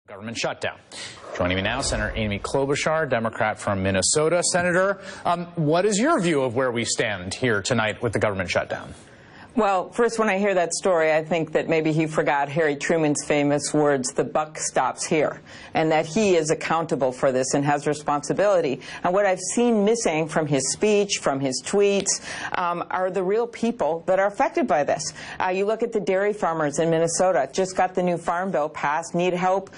Government shutdown. Joining me now, Senator Amy Klobuchar, Democrat from Minnesota. Senator, what is your view of where we stand here tonight with the government shutdown? Well, first, when I hear that story, I think that maybe he forgot Harry Truman's famous words, "The buck stops here," and that he is accountable for this and has responsibility. And what I've seen missing from his speech, from his tweets, are the real people that are affected by this. You look at the dairy farmers in Minnesota, just got the new farm bill passed, need help,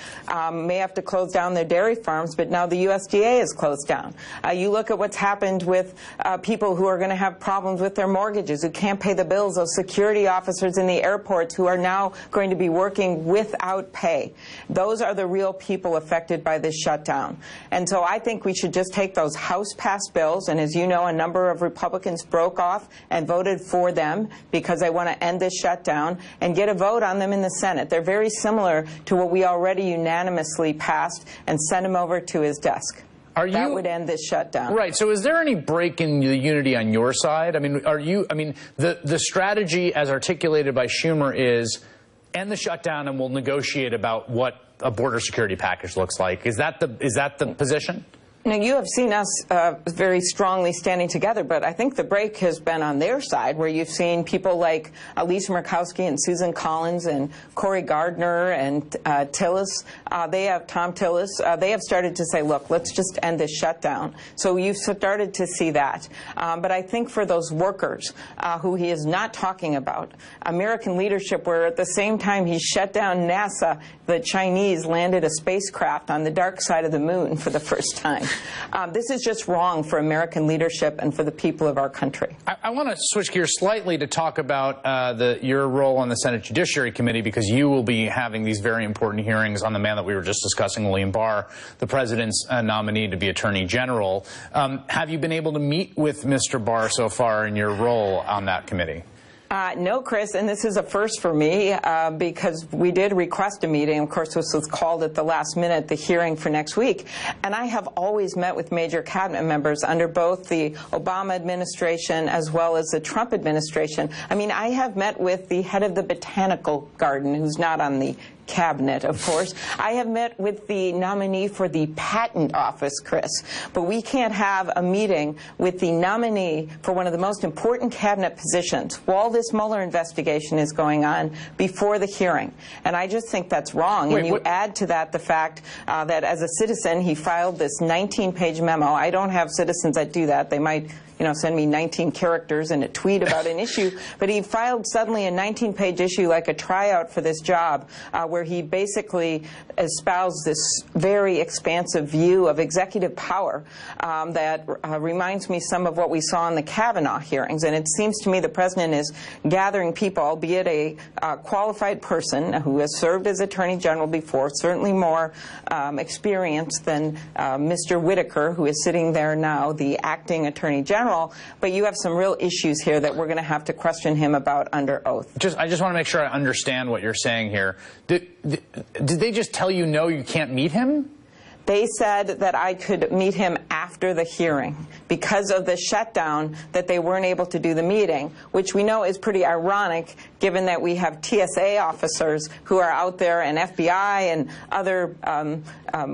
may have to close down their dairy farms, but now the USDA is closed down. You look at what's happened with people who are going to have problems with their mortgages, who can't pay the bills, those security officers in the airports who are now going to be working without pay. Those are the real people affected by this shutdown. And so I think we should just take those House-passed bills, and as you know, a number of Republicans broke off and voted for them because they want to end this shutdown, and get a vote on them in the Senate. They're very similar to what we already unanimously passed, and send them over to his desk. That would end this shutdown. Right. So is there any break in the unity on your side? I mean, the strategy as articulated by Schumer is end the shutdown and we'll negotiate about what a border security package looks like. Is that the position? Now, you have seen us very strongly standing together, but I think the break has been on their side, where you've seen people like Lisa Murkowski and Susan Collins and Cory Gardner and Tom Tillis. They have started to say, look, let's just end this shutdown. So you've started to see that. But I think for those workers who he is not talking about, American leadership, where at the same time he shut down NASA, the Chinese landed a spacecraft on the dark side of the moon for the first time. This is just wrong for American leadership and for the people of our country. I want to switch gears slightly to talk about your role on the Senate Judiciary Committee, because you will be having these very important hearings on the man that we were just discussing, William Barr, the president's nominee to be Attorney General. Have you been able to meet with Mr. Barr so far in your role on that committee? No, Chris, and this is a first for me because we did request a meeting. Of course, this was called at the last minute, the hearing for next week. And I have always met with major cabinet members under both the Obama administration as well as the Trump administration. I mean, I have met with the head of the Botanical Garden, who's not on the cabinet, of course. I have met with the nominee for the Patent Office, Chris. But we can't have a meeting with the nominee for one of the most important cabinet positions while this Mueller investigation is going on before the hearing. And I just think that's wrong. And you add to that the fact that as a citizen, he filed this 19-page memo. I don't have citizens that do that. They might, send me 19 characters in a tweet about an issue. But he filed suddenly a 19-page issue like a tryout for this job where he basically espoused this very expansive view of executive power that reminds me some of what we saw in the Kavanaugh hearings. And it seems to me the president is gathering people, albeit a qualified person who has served as Attorney General before, certainly more experienced than Mr. Whitaker, who is sitting there now, the acting Attorney General. But you have some real issues here that we're going to have to question him about under oath. I just want to make sure I understand what you're saying here. Did they just tell you, no, you can't meet him? They said that I could meet him after the hearing because of the shutdown, that they weren't able to do the meeting, which we know is pretty ironic given that we have TSA officers who are out there and FBI and other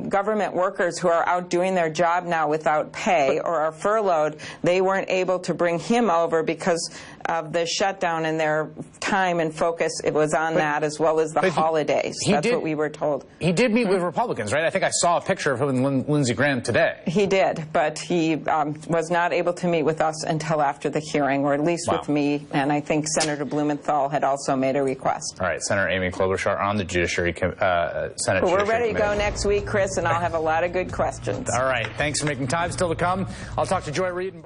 government workers who are out doing their job now without pay or are furloughed. They weren't able to bring him over because of the shutdown, and their time and focus, it was on that as well as the holidays. That's what we were told. He did meet with Republicans, right? I think I saw a picture of him and Lindsey Graham today. He did, but he was not able to meet with us until after the hearing, or at least with me, and I think Senator Blumenthal had also made a request. All right, Senator Amy Klobuchar on the Judiciary Senate. We're ready to go next week, Chris, and I'll have a lot of good questions. All right, thanks for making time. Still to come, I'll talk to Joy Reid.